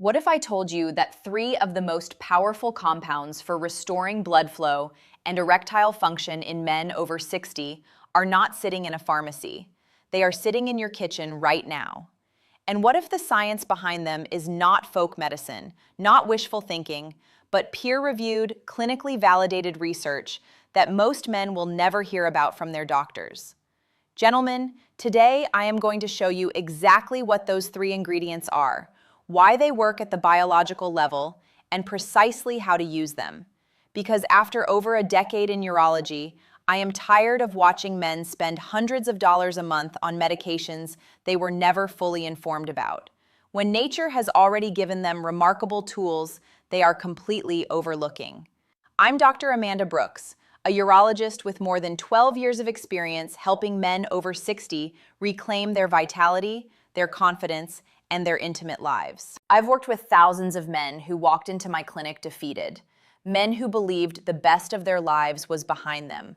What if I told you that three of the most powerful compounds for restoring blood flow and erectile function in men over 60 are not sitting in a pharmacy? They are sitting in your kitchen right now. And what if the science behind them is not folk medicine, not wishful thinking, but peer-reviewed, clinically validated research that most men will never hear about from their doctors? Gentlemen, today I am going to show you exactly what those three ingredients are, why they work at the biological level, and precisely how to use them. Because after over a decade in urology, I am tired of watching men spend hundreds of dollars a month on medications they were never fully informed about. When nature has already given them remarkable tools they are completely overlooking. I'm Dr. Amanda Brooks, a urologist with more than 12 years of experience helping men over 60 reclaim their vitality, their confidence, and their intimate lives. I've worked with thousands of men who walked into my clinic defeated, men who believed the best of their lives was behind them.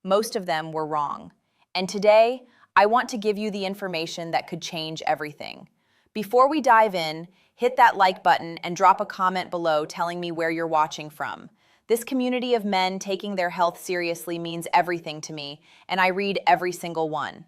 Most of them were wrong. And today, I want to give you the information that could change everything. Before we dive in, hit that like button and drop a comment below telling me where you're watching from. This community of men taking their health seriously means everything to me, and I read every single one.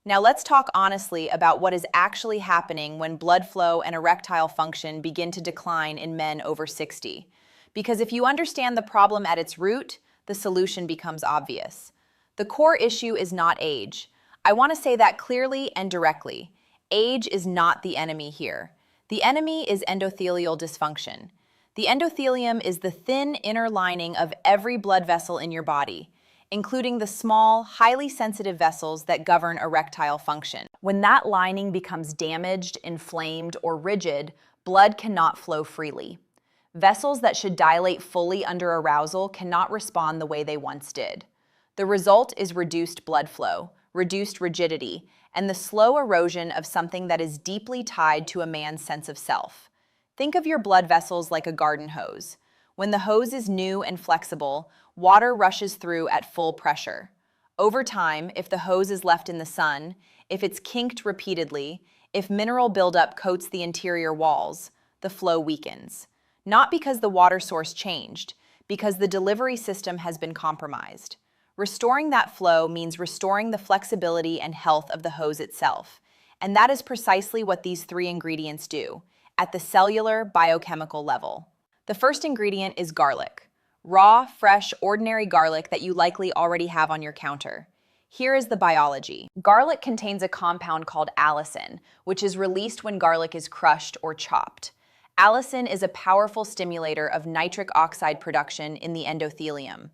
Now let's talk honestly about what is actually happening when blood flow and erectile function begin to decline in men over 60. Because if you understand the problem at its root, the solution becomes obvious. The core issue is not age. I want to say that clearly and directly. Age is not the enemy here. The enemy is endothelial dysfunction. The endothelium is the thin inner lining of every blood vessel in your body, including the small, highly sensitive vessels that govern erectile function. When that lining becomes damaged, inflamed, or rigid, blood cannot flow freely. Vessels that should dilate fully under arousal cannot respond the way they once did. The result is reduced blood flow, reduced rigidity, and the slow erosion of something that is deeply tied to a man's sense of self. Think of your blood vessels like a garden hose. When the hose is new and flexible, water rushes through at full pressure. Over time, if the hose is left in the sun, if it's kinked repeatedly, if mineral buildup coats the interior walls, the flow weakens. Not because the water source changed, because the delivery system has been compromised. Restoring that flow means restoring the flexibility and health of the hose itself. And that is precisely what these three ingredients do, at the cellular biochemical level. The first ingredient is garlic. Raw, fresh, ordinary garlic that you likely already have on your counter. Here is the biology. Garlic contains a compound called allicin, which is released when garlic is crushed or chopped. Allicin is a powerful stimulator of nitric oxide production in the endothelium.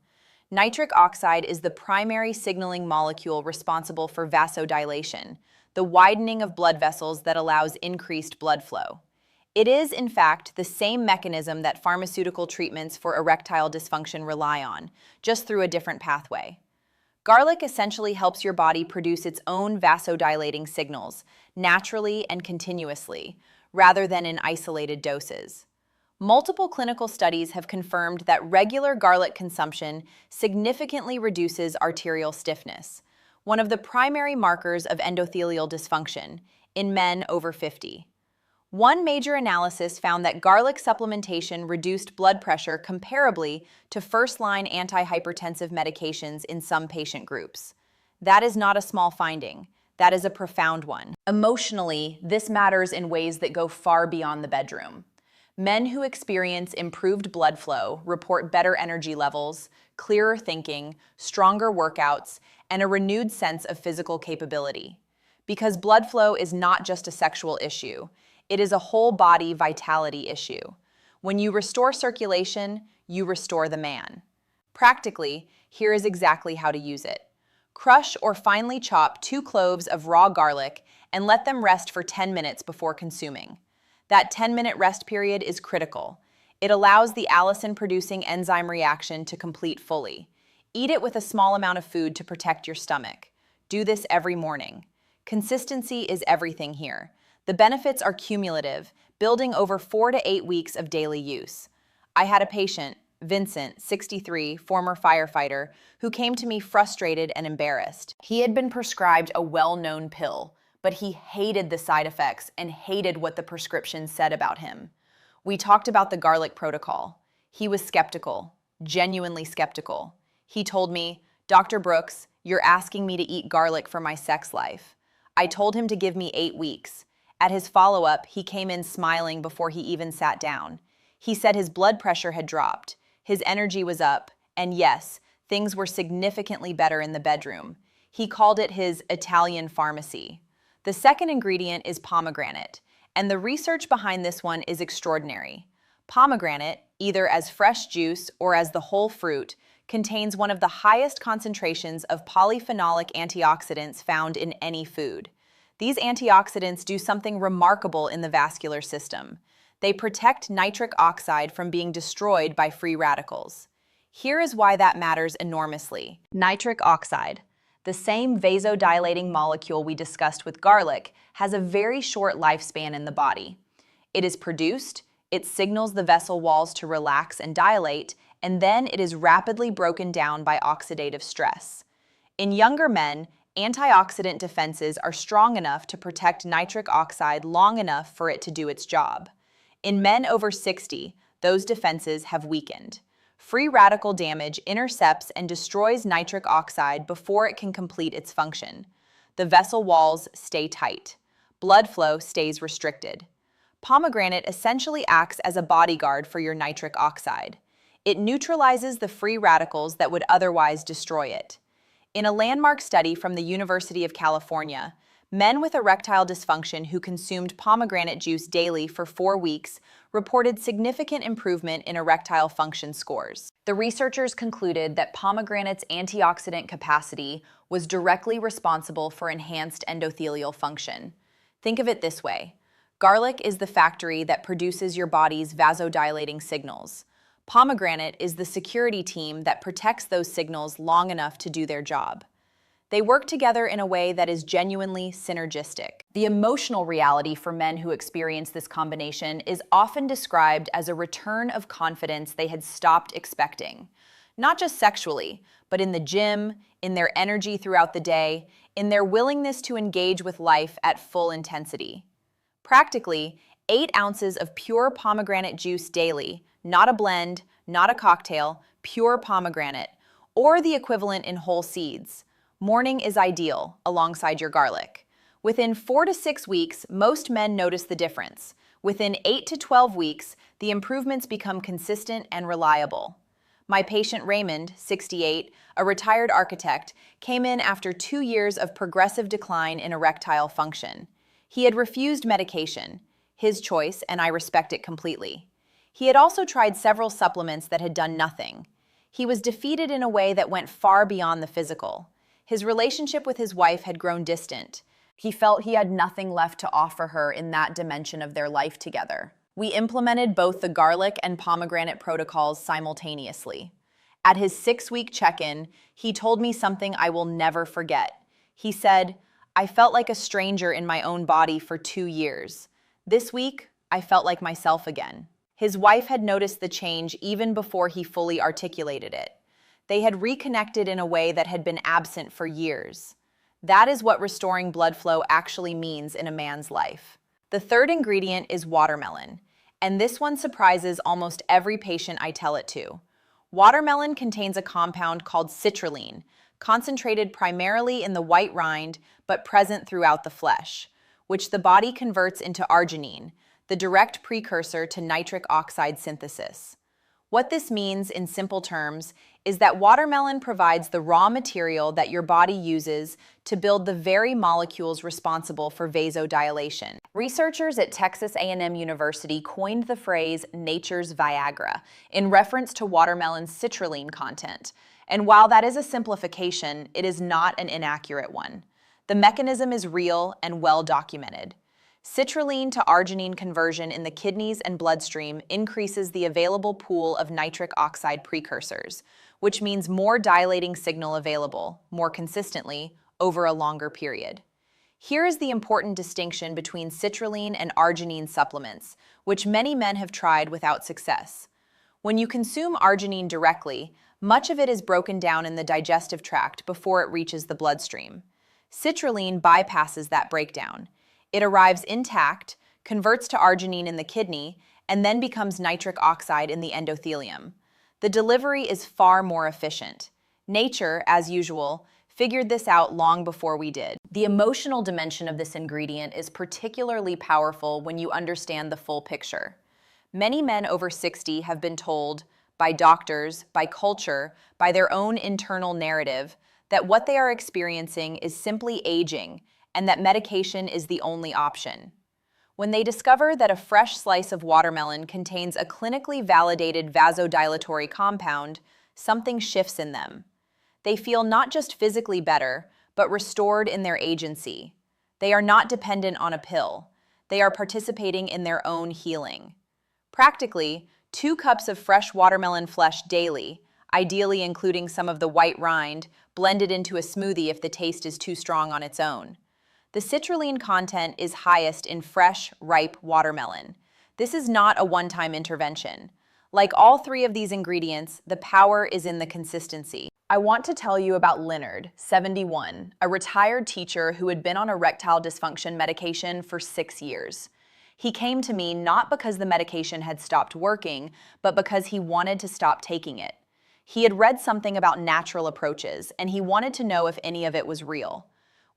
Nitric oxide is the primary signaling molecule responsible for vasodilation, the widening of blood vessels that allows increased blood flow. It is, in fact, the same mechanism that pharmaceutical treatments for erectile dysfunction rely on, just through a different pathway. Garlic essentially helps your body produce its own vasodilating signals, naturally and continuously, rather than in isolated doses. Multiple clinical studies have confirmed that regular garlic consumption significantly reduces arterial stiffness, one of the primary markers of endothelial dysfunction, in men over 50. One major analysis found that garlic supplementation reduced blood pressure comparably to first-line antihypertensive medications in some patient groups. That is not a small finding. That is a profound one. Emotionally, this matters in ways that go far beyond the bedroom. Men who experience improved blood flow report better energy levels, clearer thinking, stronger workouts, and a renewed sense of physical capability. Because blood flow is not just a sexual issue, it is a whole body vitality issue. When you restore circulation, you restore the man. Practically, here is exactly how to use it. Crush or finely chop 2 cloves of raw garlic and let them rest for 10 minutes before consuming. That 10-minute rest period is critical. It allows the allicin-producing enzyme reaction to complete fully. Eat it with a small amount of food to protect your stomach. Do this every morning. Consistency is everything here. The benefits are cumulative, building over 4 to 8 weeks of daily use. I had a patient, Vincent, 63, former firefighter, who came to me frustrated and embarrassed. He had been prescribed a well-known pill, but he hated the side effects and hated what the prescription said about him. We talked about the garlic protocol. He was skeptical, genuinely skeptical. He told me, "Dr. Brooks, you're asking me to eat garlic for my sex life." I told him to give me 8 weeks. At his follow-up, he came in smiling before he even sat down. He said his blood pressure had dropped, his energy was up, and yes, things were significantly better in the bedroom. He called it his Italian pharmacy. The second ingredient is pomegranate, and the research behind this one is extraordinary. Pomegranate, either as fresh juice or as the whole fruit, contains one of the highest concentrations of polyphenolic antioxidants found in any food. These antioxidants do something remarkable in the vascular system. They protect nitric oxide from being destroyed by free radicals. Here is why that matters enormously. Nitric oxide, the same vasodilating molecule we discussed with garlic, has a very short lifespan in the body. It is produced, it signals the vessel walls to relax and dilate, and then it is rapidly broken down by oxidative stress. In younger men, antioxidant defenses are strong enough to protect nitric oxide long enough for it to do its job. In men over 60, those defenses have weakened. Free radical damage intercepts and destroys nitric oxide before it can complete its function. The vessel walls stay tight. Blood flow stays restricted. Pomegranate essentially acts as a bodyguard for your nitric oxide. It neutralizes the free radicals that would otherwise destroy it. In a landmark study from the University of California, men with erectile dysfunction who consumed pomegranate juice daily for 4 weeks reported significant improvement in erectile function scores. The researchers concluded that pomegranate's antioxidant capacity was directly responsible for enhanced endothelial function. Think of it this way. Garlic is the factory that produces your body's vasodilating signals. Pomegranate is the security team that protects those signals long enough to do their job. They work together in a way that is genuinely synergistic. The emotional reality for men who experience this combination is often described as a return of confidence they had stopped expecting. Not just sexually, but in the gym, in their energy throughout the day, in their willingness to engage with life at full intensity. Practically, 8 ounces of pure pomegranate juice daily, not a blend, not a cocktail, pure pomegranate, or the equivalent in whole seeds. Morning is ideal, alongside your garlic. Within 4 to 6 weeks, most men notice the difference. Within 8 to 12 weeks, the improvements become consistent and reliable. My patient Raymond, 68, a retired architect, came in after 2 years of progressive decline in erectile function. He had refused medication, his choice, and I respect it completely. He had also tried several supplements that had done nothing. He was defeated in a way that went far beyond the physical. His relationship with his wife had grown distant. He felt he had nothing left to offer her in that dimension of their life together. We implemented both the garlic and pomegranate protocols simultaneously. At his 6-week check-in, he told me something I will never forget. He said, "I felt like a stranger in my own body for 2 years. This week, I felt like myself again." His wife had noticed the change even before he fully articulated it. They had reconnected in a way that had been absent for years. That is what restoring blood flow actually means in a man's life. The third ingredient is watermelon, and this one surprises almost every patient I tell it to. Watermelon contains a compound called citrulline, concentrated primarily in the white rind but present throughout the flesh, which the body converts into arginine, the direct precursor to nitric oxide synthesis. What this means in simple terms is that watermelon provides the raw material that your body uses to build the very molecules responsible for vasodilation. Researchers at Texas A&M University coined the phrase nature's Viagra in reference to watermelon's citrulline content. And while that is a simplification, it is not an inaccurate one. The mechanism is real and well documented. Citrulline to arginine conversion in the kidneys and bloodstream increases the available pool of nitric oxide precursors, which means more dilating signal available, more consistently, over a longer period. Here is the important distinction between citrulline and arginine supplements, which many men have tried without success. When you consume arginine directly, much of it is broken down in the digestive tract before it reaches the bloodstream. Citrulline bypasses that breakdown. It arrives intact, converts to arginine in the kidney, and then becomes nitric oxide in the endothelium. The delivery is far more efficient. Nature, as usual, figured this out long before we did. The emotional dimension of this ingredient is particularly powerful when you understand the full picture. Many men over 60 have been told, by doctors, by culture, by their own internal narrative, that what they are experiencing is simply aging and that medication is the only option. When they discover that a fresh slice of watermelon contains a clinically validated vasodilatory compound, something shifts in them. They feel not just physically better, but restored in their agency. They are not dependent on a pill. They are participating in their own healing. Practically, 2 cups of fresh watermelon flesh daily, ideally including some of the white rind, blended into a smoothie if the taste is too strong on its own. The citrulline content is highest in fresh, ripe watermelon. This is not a one-time intervention. Like all 3 of these ingredients, the power is in the consistency. I want to tell you about Leonard, 71, a retired teacher who had been on erectile dysfunction medication for 6 years. He came to me not because the medication had stopped working, but because he wanted to stop taking it. He had read something about natural approaches, and he wanted to know if any of it was real.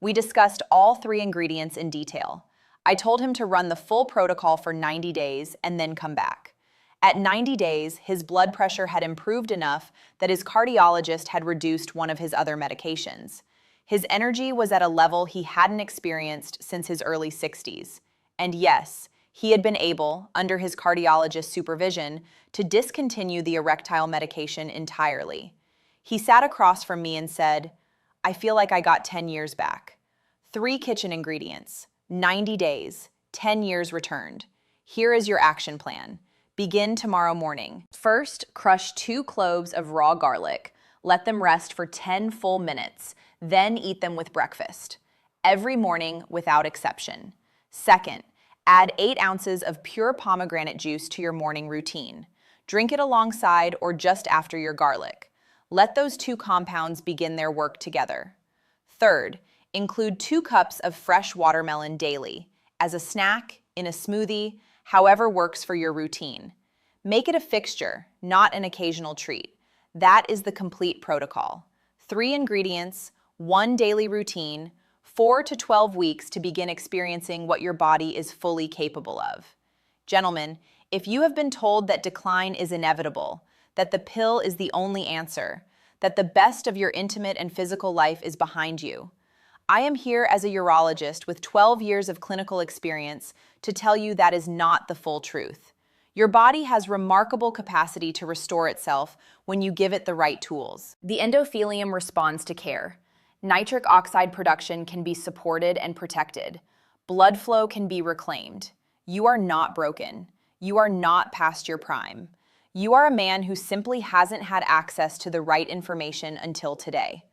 We discussed all 3 ingredients in detail. I told him to run the full protocol for 90 days and then come back. At 90 days, his blood pressure had improved enough that his cardiologist had reduced one of his other medications. His energy was at a level he hadn't experienced since his early 60s. And yes, he had been able, under his cardiologist's supervision, to discontinue the erectile medication entirely. He sat across from me and said, "I feel like I got 10 years back. 3 kitchen ingredients, 90 days, 10 years returned. Here is your action plan. Begin tomorrow morning. First, crush 2 cloves of raw garlic. Let them rest for 10 full minutes. Then eat them with breakfast. Every morning without exception. Second, add 8 ounces of pure pomegranate juice to your morning routine. Drink it alongside or just after your garlic. Let those 2 compounds begin their work together. Third, include 2 cups of fresh watermelon daily, as a snack, in a smoothie, however works for your routine. Make it a fixture, not an occasional treat. That is the complete protocol. 3 ingredients, 1 daily routine, 4 to 12 weeks to begin experiencing what your body is fully capable of. Gentlemen, if you have been told that decline is inevitable, that the pill is the only answer, that the best of your intimate and physical life is behind you, I am here as a urologist with 12 years of clinical experience to tell you that is not the full truth. Your body has remarkable capacity to restore itself when you give it the right tools. The endothelium responds to care. Nitric oxide production can be supported and protected. Blood flow can be reclaimed. You are not broken. You are not past your prime. You are a man who simply hasn't had access to the right information until today.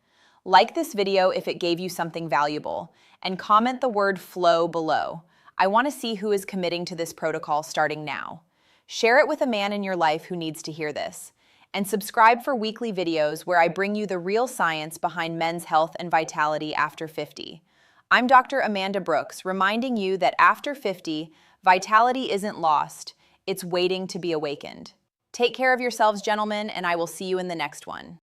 Like this video if it gave you something valuable, and comment the word flow below. I want to see who is committing to this protocol starting now. Share it with a man in your life who needs to hear this. And subscribe for weekly videos where I bring you the real science behind men's health and vitality after 50. I'm Dr. Amanda Brooks, reminding you that after 50, vitality isn't lost, it's waiting to be awakened. Take care of yourselves, gentlemen, and I will see you in the next one.